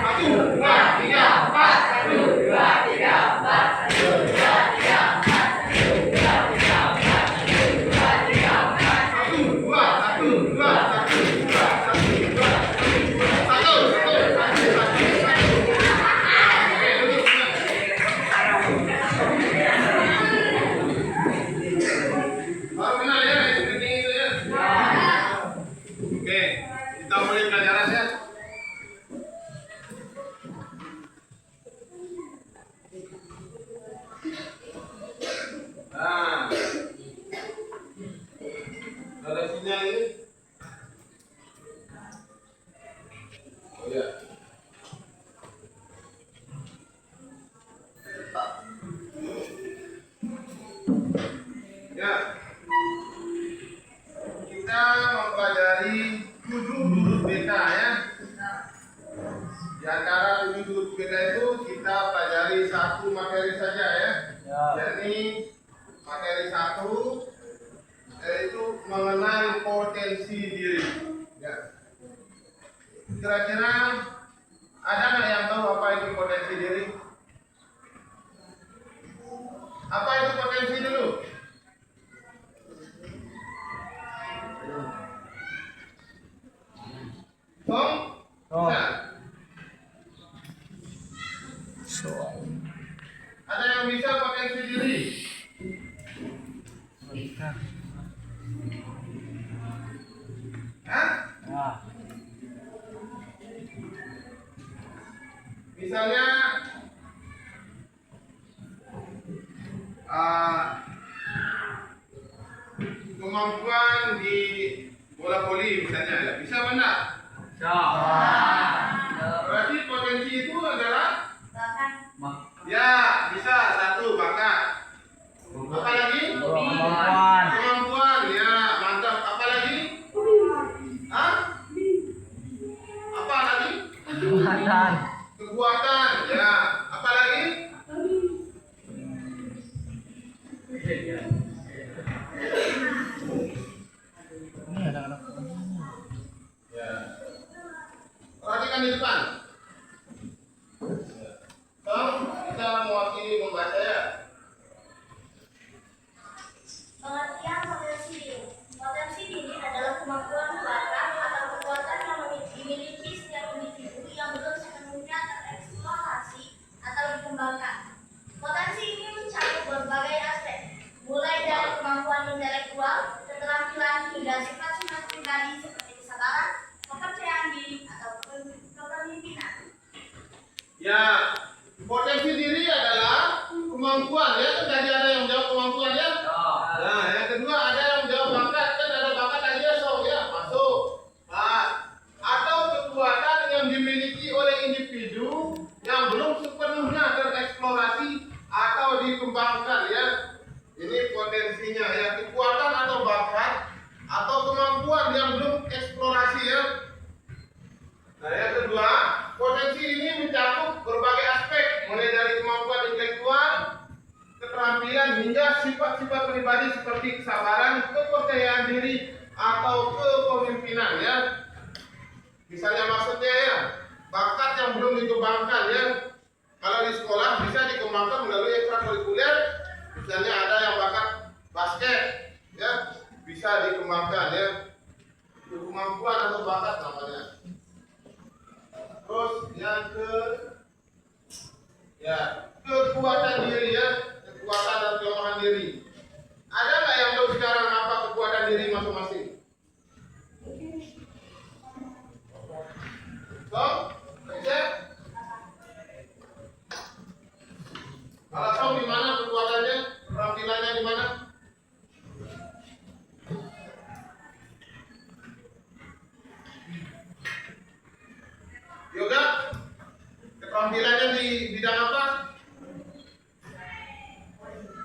Satu, dua, tiga, empat. Oke, kita mulai pelajaran ya. Nah, ada sinyal ini. Oh ya. Ya, kita mempelajari 7 huruf beta ya. Di antara 7 huruf beta itu kita pelajari satu materi saja ya. Yakni materi 1 yaitu mengenal potensi diri. Ya. Kira-kira ada nggak yang tahu apa itu potensi diri? Apa itu potensi dulu? Tom? Bisa? Ada yang bisa potensi diri? Hah? Misalnya kemampuan di bola voli misalnya ya. Bisa benar? Berarti potensi itu adalah ya bisa satu bakat. Apa lagi? Kemampuan ya mantap. Apa lagi? Hah? Apa lagi? Kekuatan ya. Apa lagi? Ya. Perhatikan di depan. Tom, kita mewakili membaca ya. Pengertian potensi diri. Potensi diri adalah kemampuan bakat atau kekuatan yang dimiliki setiap individu yang belum sepenuhnya tereksplorasi atau dikembangkan. Potensi ini mencakup berbagai aspek, mulai dari kemampuan intelektual, keterampilan hingga sifat-sifat pribadi seperti kesabaran, kepercayaan diri, atau kepemimpinan. Ya, potensi diri adalah kemampuan ya. Kan tadi ada yang menjawab kemampuan ya. Nah, yang kedua ada yang menjawab bakat. Kan ada bakat tadi ya, so ya masuk. Nah, atau kekuatan yang dimiliki oleh individu yang belum sepenuhnya tereksplorasi atau dikembangkan ya. Ini potensinya ya, kekuatan atau bakat atau kemampuan yang belum eksplorasi ya. Nah, yang kedua, potensi ini mencakup berbagai aspek, mulai dari kemampuan intelektual, keterampilan hingga sifat-sifat pribadi seperti kesabaran, kepercayaan diri, atau kepemimpinan ya. Misalnya maksudnya ya, bakat yang belum dikembangkan ya. Kalau di sekolah bisa dikembangkan melalui ekstrakurikuler. Misalnya ada yang bakat basket ya, bisa dikembangkan ya. Itu kemampuan atau bakat namanya. Terus yang kekuatan diri ya, kekuatan dan kelemahan diri. Ada nggak yang tahu sekarang apa kekuatan diri masing-masing? Tom, bisa? Kalau Tom di mana kekuatannya, keterampilannya di mana? Yoga, keterampilannya di bidang apa?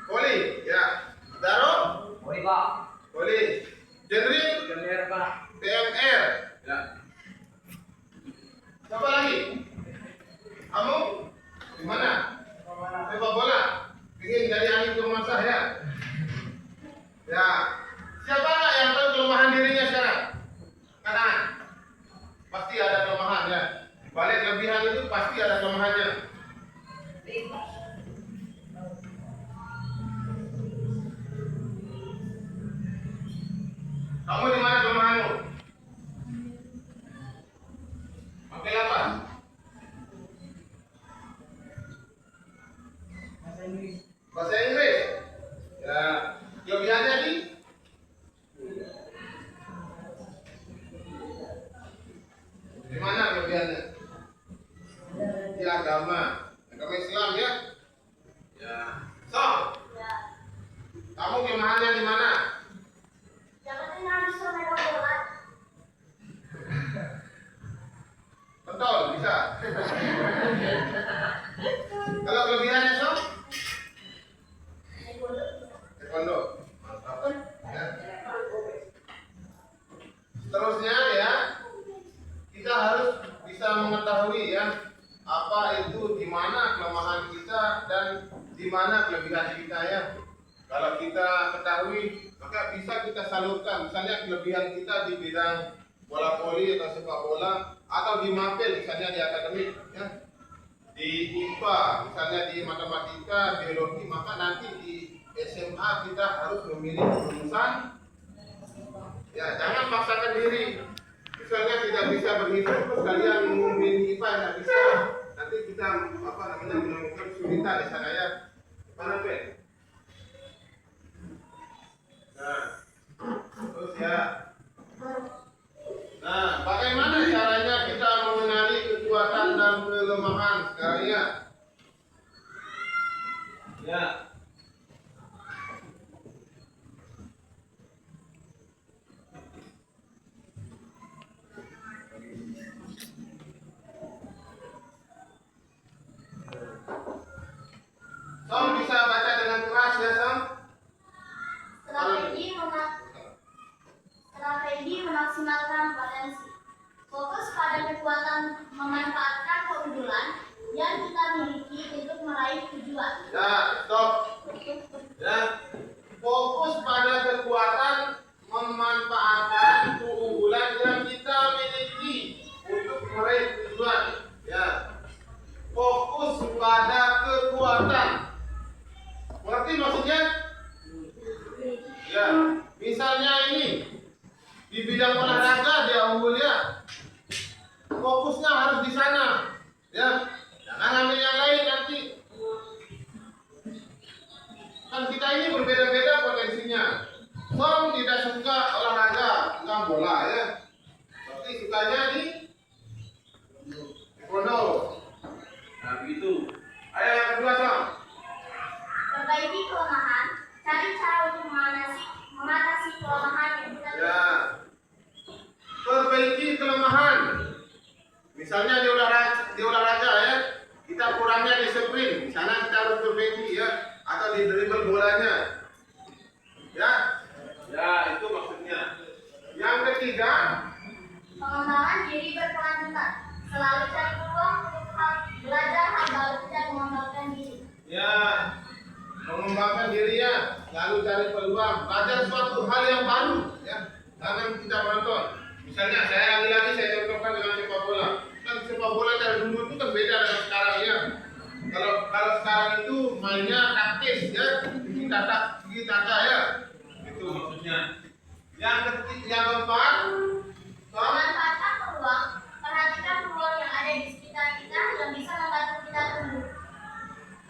Voli, ya. Daro? Voli. Genre? PMR. Ya. Siapa lagi? Kamu? Di mana? Sepak bola. Ingin jadi ahli pemasak ya? Ya. Siapa nggak yang tahu kelemahan dirinya sekarang? Kanan. Pasti ada kelemahan ya. Balik kelebihan itu pasti ada kelemahannya. Kamu di mana kelemahanmu? Pakai apa? Bahasa Inggris. Ya, kelebihannya di kelebihannya? Di agama Islam ya. Ya. So, Ya. kamu kelemahannya di mana? Yang penting harus memegang bola. Betul, bisa. Kalau kelebihannya so? Naik bola. Taekwondo. Mantap. Ya. Seterusnya ya, kita harus bisa mengetahui ya apa itu di mana kelemahan kita dan di mana kelebihan kita ya. Kalau kita ketahui maka bisa kita salurkan. Misalnya kelebihan kita di bidang bola voli atau sepak bola atau di mapel misalnya di akademik ya. Di IPA misalnya di matematika, biologi, maka nanti di SMA kita harus memilih jurusan. Ya, jangan paksakan diri. Misalnya tidak bisa berhitung, terus kalian memilih IPA tidak bisa. Nanti kita menemukan kesulitan di sana ya. Mana Pak? Nah, terus ya. Nah, bagaimana caranya kita mengenali kekuatan dan kelemahan sekarang ya? Ya. Som bisa baca dengan keras ya Som? Strategi memaksimalkan potensi. Fokus pada kekuatan memanfaatkan keunggulan yang kita miliki untuk meraih tujuan. Ya, stop. Ya, fokus pada kekuatan memanfaatkan keunggulan yang kita miliki untuk meraih tujuan. Ya, fokus pada kekuatan. Berarti maksudnya? Ya, misalnya ini di bidang olahraga dia unggul ya. Fokusnya harus di sana. Ya, jangan ambil yang lain nanti. Kan kita ini berbeda-beda potensinya. Som tidak suka olahraga, suka bola ya. Berarti sukanya di taekwondo. Nah begitu. Ayo yang kedua Som. Perbaiki kelemahan, cari cara untuk mengatasi kelemahan yang kita miliki. Ya. Perbaiki kelemahan. Misalnya di olahraga ya, kita kurangnya di sprint, di sana kita harus perbaiki ya, atau di dribble bolanya. Ya. Ya, itu maksudnya. Yang ketiga, Pengembangan diri berkelanjutan. Selalu cari peluang untuk belajar hal baru dan mengembangkan diri. ya, mengembangkan diri ya, lalu cari peluang, belajar suatu hal yang baru ya. Jangan kita menonton. Misalnya saya lagi-lagi saya contohkan dengan sepak bola. Kan sepak bola dari dulu itu kan beda dengan sekarang ya. Kalau sekarang itu mainnya taktis ya, tiki taka ya. Itu maksudnya. Yang keempat, Memanfaatkan peluang, perhatikan peluang yang ada di sekitar kita yang bisa membantu kita tumbuh.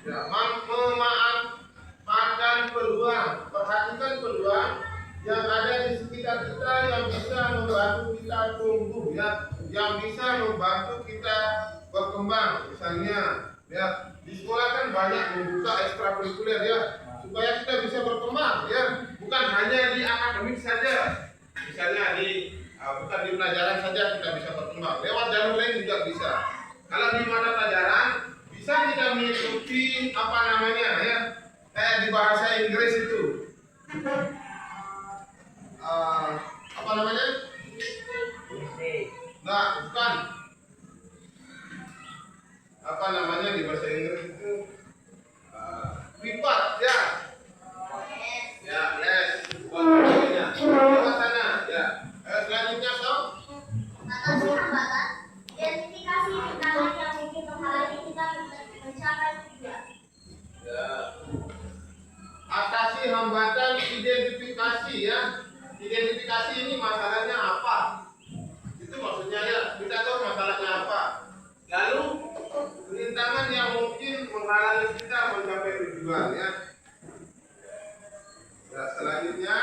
ya, memanfaatkan peluang, perhatikan peluang yang ada di sekitar kita yang bisa membantu kita tumbuh ya, yang bisa membantu kita berkembang. Misalnya ya, di sekolah kan banyak membuka ekstrakurikuler ya, supaya kita bisa berkembang ya, bukan hanya di akademik saja. Misalnya bukan di pelajaran saja kita bisa berkembang, lewat jalur lain juga bisa. Kalau di mata pelajaran bisa kita mengikuti apa namanya ya, kayak di bahasa Inggris itu apa namanya? Nah, bukan. Apa namanya di bahasa Inggris itu? Privat ya. Ya, les. Contohnya. Lewat sana ya. Selanjutnya Sob. Atasi hambatan, identifikasi rintangan yang mungkin menghalangi kita mencapai tujuan. Ya. Atasi hambatan, identifikasi ya. Identifikasi ini masalahnya apa? Itu maksudnya ya, kita tahu masalahnya apa. Lalu rintangan yang mungkin menghalangi kita mencapai tujuan ya. Ya, selanjutnya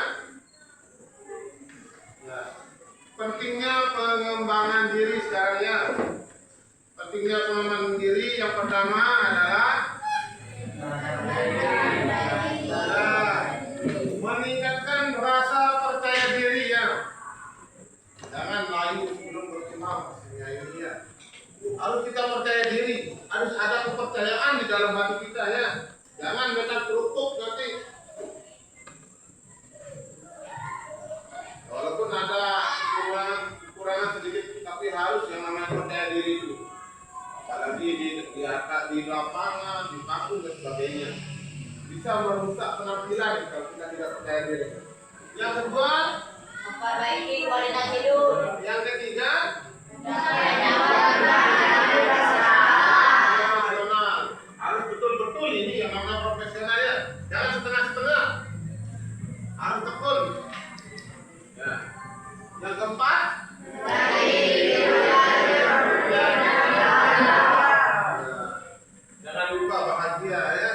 ya, pentingnya pengembangan diri sekarang ya. Pentingnya pengembangan diri yang pertama adalah meningkatkan rasa percaya diri ya. Jangan layu sebelum berkembang maksudnya ini ya. Harus kita percaya diri, harus ada kepercayaan di dalam hati kita ya. Jangan metal kerutuk nanti. Walaupun ada kekurangan sedikit, tapi harus yang namanya percaya diri itu. Apalagi di lapangan, di kampung dan sebagainya. Bisa merusak penampilan kalau kita tidak percaya diri. Yang kedua, Memperbaiki kualitas hidup. yang ketiga, profesional. Harus betul-betul ini yang namanya profesional ya. Jangan setengah-setengah. Harus tekun. Ya. Yang keempat, jangan lupa bahagia ya.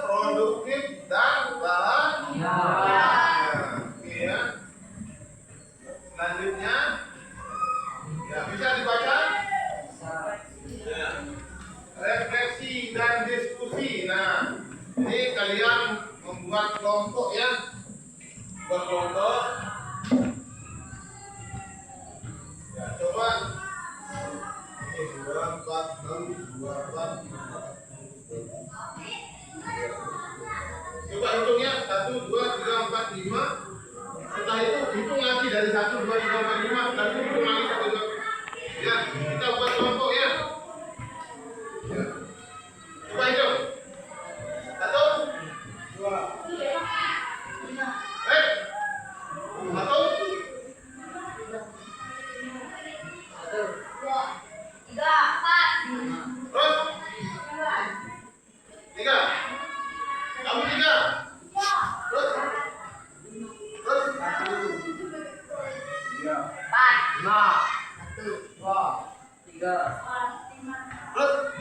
Produktif dan bahagia. Oke ya. Selanjutnya, ya bisa dibaca. Ya. Refleksi dan diskusi. Nah, ini kalian membuat kelompok ya. Buat kelompok. Ya, coba. Ini 2, 4, 6, 2, 4, 5. Coba hitungnya 1, 2, 3, 4, 5. Setelah itu hitung lagi dari 1, 2, 3, 4, 5. Setelah itu hitung lagi 1, 2. Ya, kita buat kelompok ya. Ya. Coba hitung. 1, 2.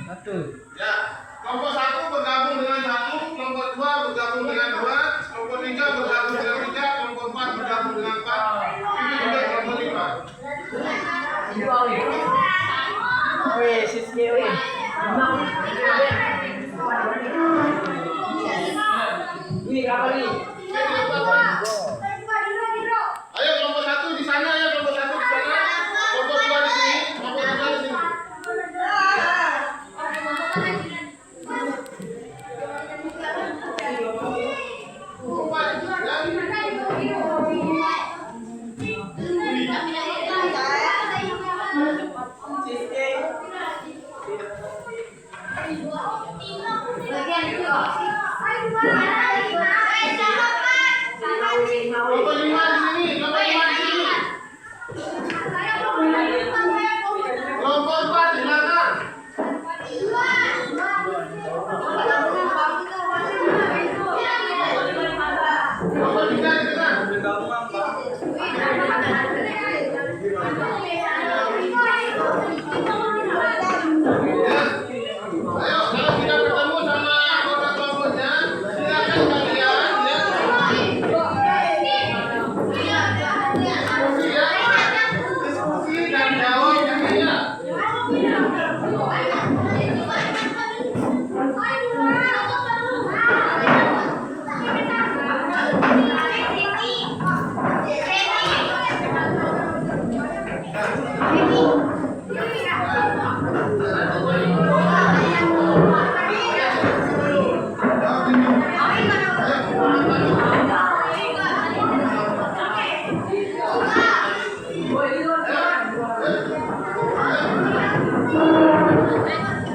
1. Ya, kelompok 1 bergabung dengan 1, kelompok 2 bergabung dengan 2, kelompok 3 bergabung dengan 3, kelompok 4 bergabung dengan 4, itu juga kelompok 5. Wih, sisi wih. Ini berapa nih? Ayo kelompok 1 di sana ya, kelompok 1 di sana, kelompok 2 di sini, kelompok 3 di sini. Kelompok 5 di sini, kelompok 5 di sini. Kelompok 4 di belakang. Kelompok 3 di tengah. Ya. Ayo, kalau kita ketemu sama anggota kelompoknya, silakan kalian ya. Diskusi dan jawab ya.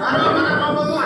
Taruh mana kelompokmu?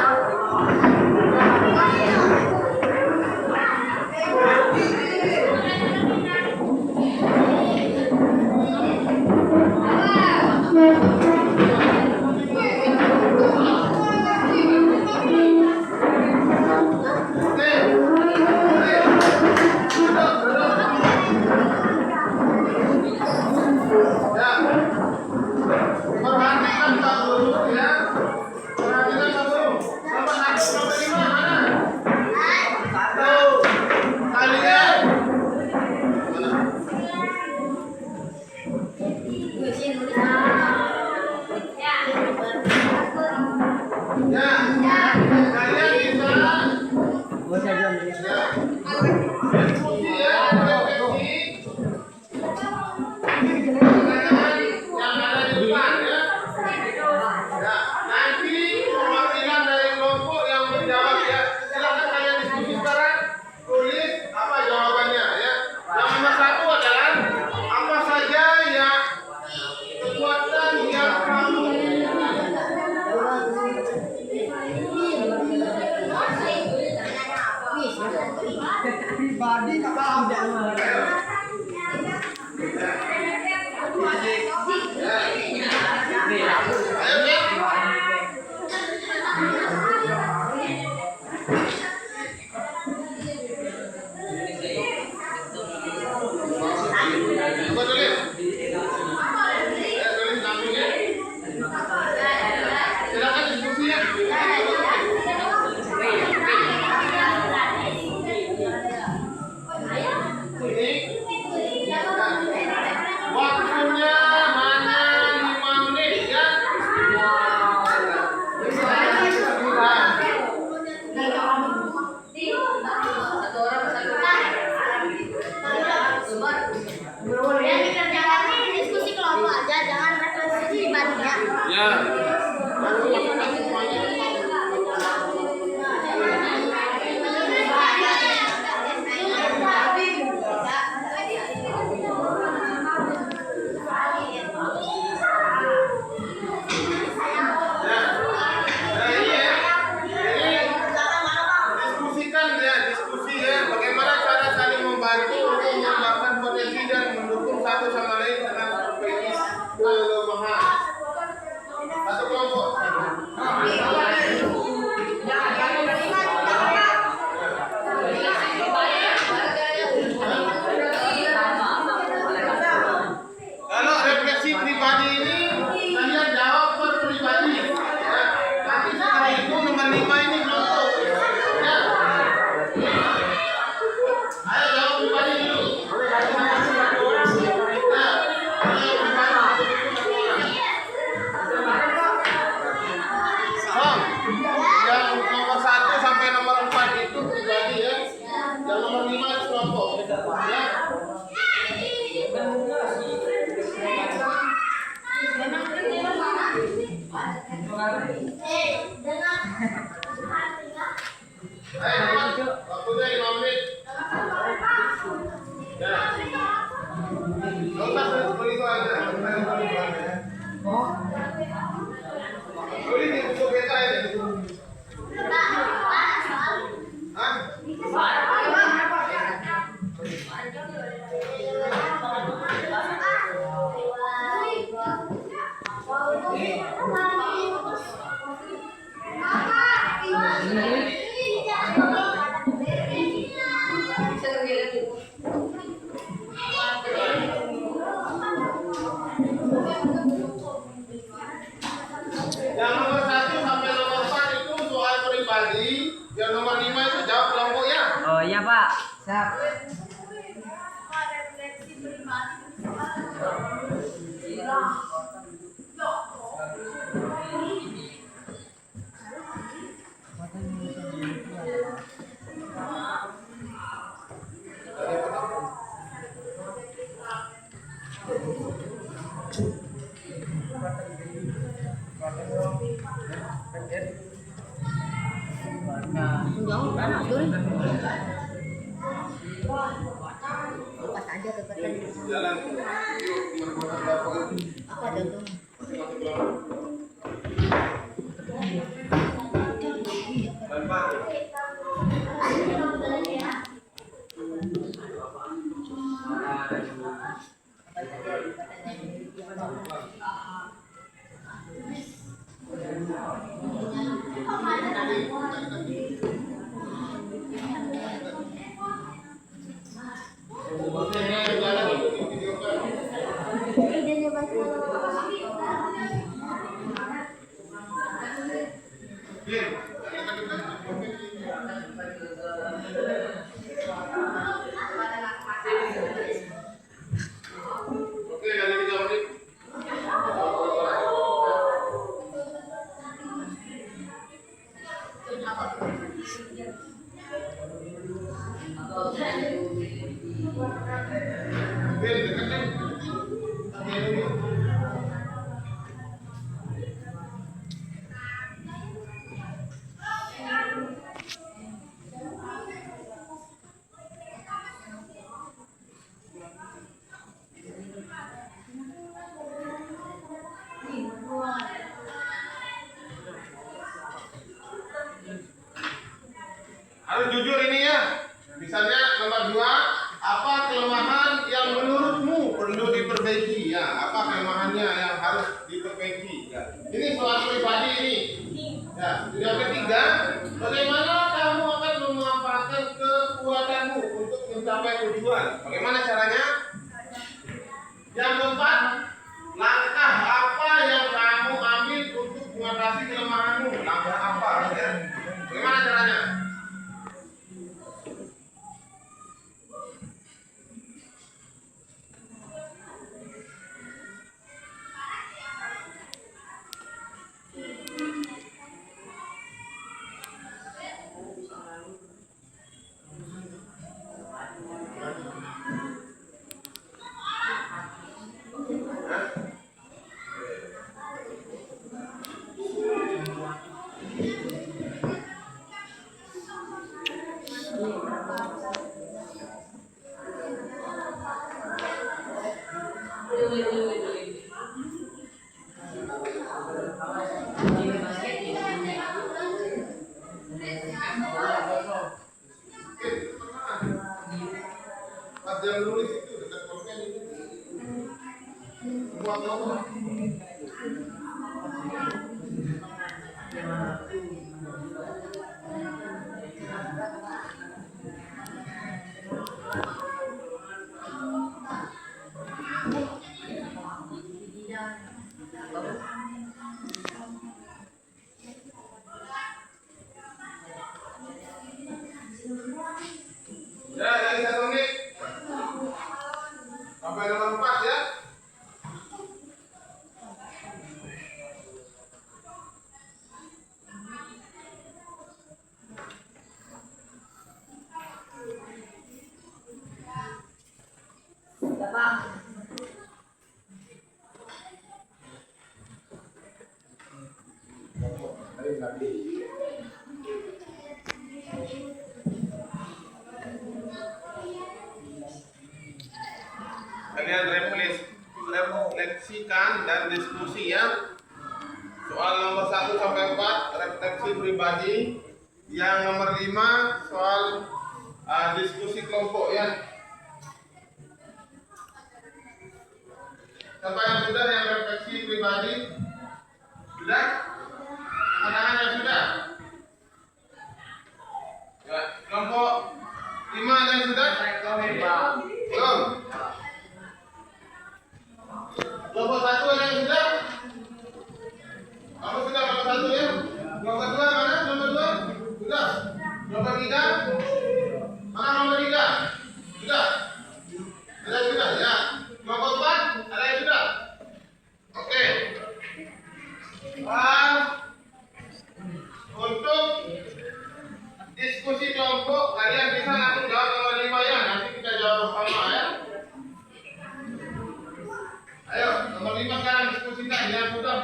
Ya. Masukkan semuanya. Diskusikan ya, diskusi ya, bagaimana cara saling membantu untuk mengembangkan potensi dan mendukung satu sama lain dengan berbagai kelemahan. Satu kelompok. Kalau refleksi pribadi ini kalian jawab per pribadi. Ya. Nanti setelah itu nomor 5 ini kelompok. Ya. Ayo jawab pribadi dulu. Ya. Ayo pribadi. Som, yang nomor 1 sampai nomor 4 itu pribadi ya. Yang nomor 5 itu kelompok. Ya. Ayo, waktunya 5 menit. Ya. Nggak usah begitu aja. Boleh di buku beta ini. Hah? Yang nomor 1 sampai nomor 4 itu soal pribadi. Yang nomor 5 itu jawab kelompok ya. Oh iya Pak. Siap. Jalan. Oke, dari 3 menit. Harus jujur ini ya. Misalnya nomor 2, apa kelemahan yang menurutmu perlu diperbaiki? Ya, apa kelemahannya yang harus diperbaiki? Ya. Ini soal pribadi ini. Ya, yang ketiga, bagaimana kamu akan memanfaatkan kekuatanmu untuk mencapai tujuan? Bagaimana caranya? Yang keempat, langkah apa yang kamu ambil untuk mengatasi kelemahanmu? Langkah apa? Ya. Bagaimana caranya? Pas jam nulis itu dekat pulpen itu. Buat apa? Ya, lagi 1 menit. Sampai nomor 4 ya. Bapak. Kalian refleksikan dan diskusi ya. Soal nomor 1 sampai 4 refleksi pribadi. Yang nomor 5 soal diskusi kelompok ya. Siapa yang sudah yang refleksi pribadi? Sudah? Tangan yang sudah? Ya, kelompok 5 yang sudah? Belum. Kelompok 1 ada yang sudah? Kamu sudah kelompok 1 ya? Kelompok 2 mana? Kelompok 2? Sudah. Kelompok 3? Mana kelompok 3? Sudah. Sudah ya. Kelompok 4 ada yang sudah? Oke. Untuk diskusi kelompok kalian bisa langsung jawab nomor 5 ya. Nanti kita jawab bersama ya. Ayo, nomor 5 sekarang diskusikan yang sudah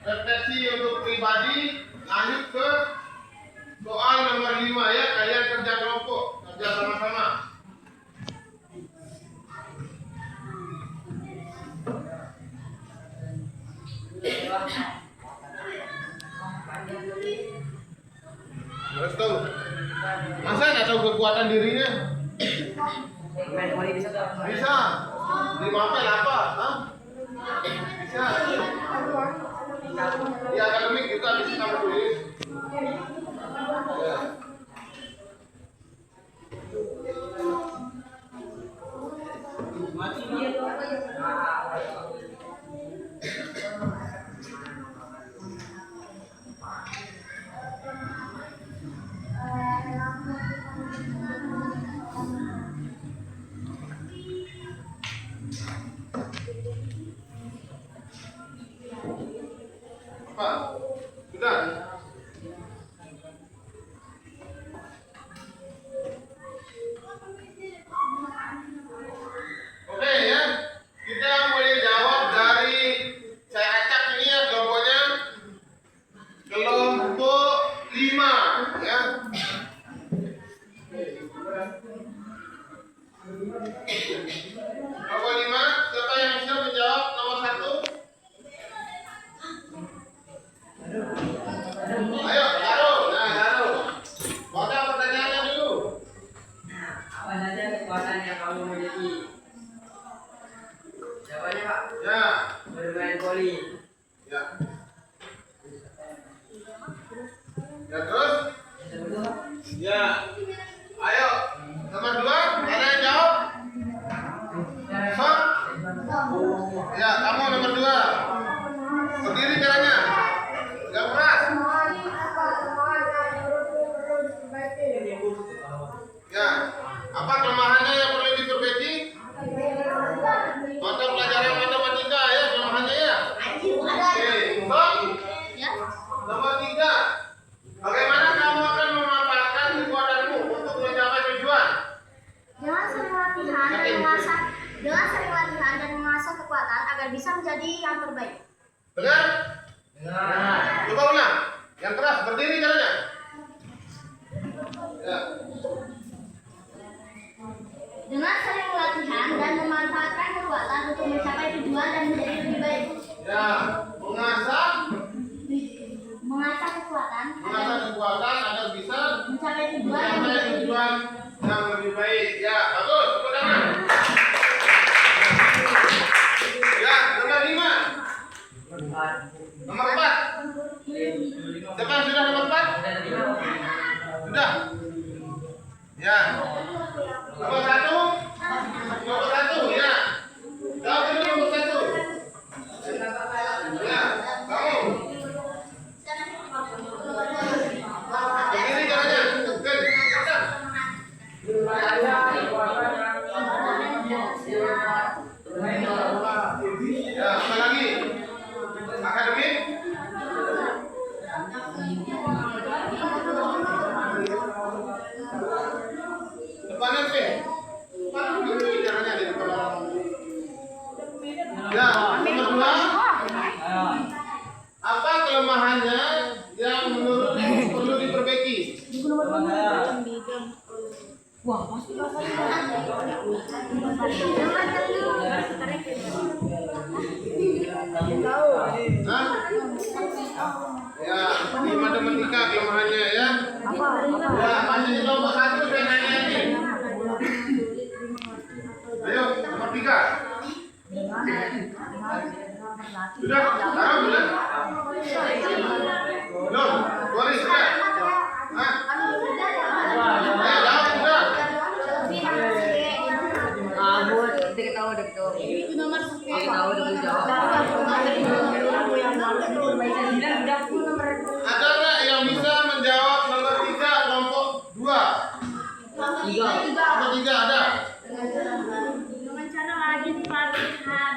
refleksi untuk pribadi. Lanjut ke soal nomor 5 ya. Kalian kerja kelompok, kerja sama-sama. Harus tahu. Masa nggak tahu kekuatan dirinya? Main volley bisa tuh. Bisa. Di mapel apa? Hah? Bisa. Di akademik kita bisa tulis. Ya. Mati dia tuh. Apa? Sudah? Oke ya. Kita boleh jawab dari saya acak ini ya kelompoknya. Kelompok 5 ya. Kelompok 5, siapa yang bisa menjawab nomor 1? Ayo, taruh. Nah, taruh. Baca pertanyaannya dulu. Apa saja kekuatan yang kamu miliki? Jawabannya Pak. Ya, Bermain volley. ya. Ya terus? Yang kedua Pak. Ya. Ayo, nomor 2, ada yang jawab? Sok? Ya, kamu nomor 2. Berdiri caranya. Gak keras. Ya. Apa kelemahannya yang perlu diperbaiki? Mata pelajaran matematika ya, kelemahannya ya. Oke, Sok. Ya. Nomor 3. Bagaimana kamu akan memanfaatkan kekuatanmu untuk mencapai tujuan? Dengan sering latihan dan mengasah kekuatan agar bisa menjadi yang terbaik. Benar? Benar. Coba ulang. Yang keras, berdiri caranya. Ya. Dengan sering latihan dan memanfaatkan kekuatan untuk mencapai tujuan dan menjadi lebih baik. Ya, mengasah Kekuatan agar bisa mencapai tujuan yang lebih baik. Ya, bagus. Tepuk tangan. Ya, nomor 5. Nomor 4. Siapa yang sudah nomor 4? Sudah. Ya. Nomor 1. Nomor 1, ya. Jawab dulu nomor 1. Ya, kamu. Begini caranya. Oke, cepat. Ya, apa lagi? Akademik. Depannya P. Begini caranya di depan orang. Ya, nomor 2. Apa kelemahannya yang menurutmu perlu diperbaiki? Hah? Ya, di matematika kelemahannya ya. Ya, masih di kelompok 1 saya nanya ini. Ayo, nomor 3. Sudah? Sekarang belum? Belum? Sorry, sudah? Hah? Ayo, jawab, sudah? Ada nggak yang bisa menjawab nomor 3 kelompok 2? Nomor 3 ada? Dengan cara rajin latihan.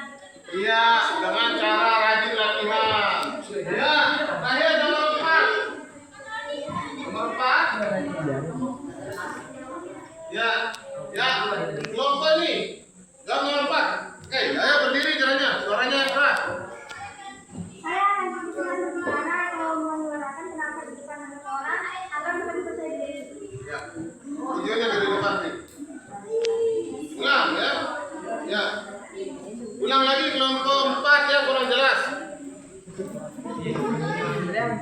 Iya, dengan cara rajin latihan. Ya, terakhir nomor 4. Nomor 4. Ya, ya, kelompok ini. Nomor 4. Oke, ayo berdiri caranya. Suaranya yang keras. Saya akan berusaha bagaimana atau menyuarakan pendapat di depan banyak orang agar lebih percaya diri. Ya, videonya dari depan nih. Ulang ya. Ya. Ulang lagi kelompok 4 ya, kurang jelas.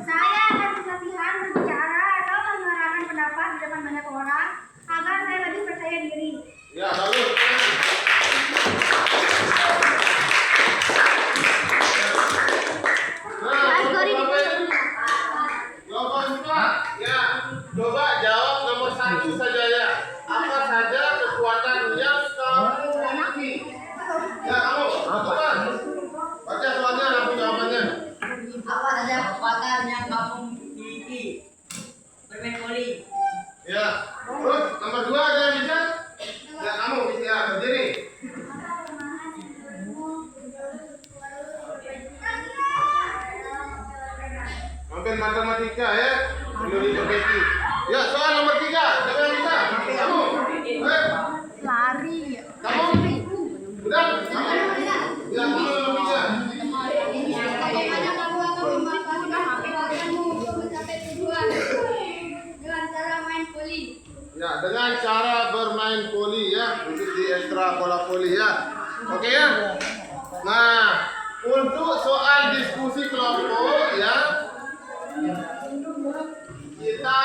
Saya akan berlatihan berbicara atau menyuarakan pendapat di depan banyak orang agar saya lebih percaya diri. Ya, bagus. Kelompok 4. Ya, coba jawab nomor 1 saja ya. Apa saja kekuatan yang kamu miliki? Ya, kamu. Coba. Baca soalnya langsung jawabannya. Apa saja kekuatan yang kamu miliki? Bermain voli. Ya. Terus nomor 2 ada yang bisa? Ya, kamu bisa berdiri. Mampir matematika ya. Belum diperbaiki. Ya, soal nomor 3. Siapa yang bisa? Kamu. Lari. Kamu. Sudah? Kamu. Ya, kamu nomor 3. Bagaimana kamu akan memanfaatkan kekuatanmu untuk mencapai tujuan dengan cara main voli? Ya, dengan cara bermain voli ya, untuk di ekstra bola voli ya. Oke ya. Nah, untuk soal diskusi kelompok ya, kita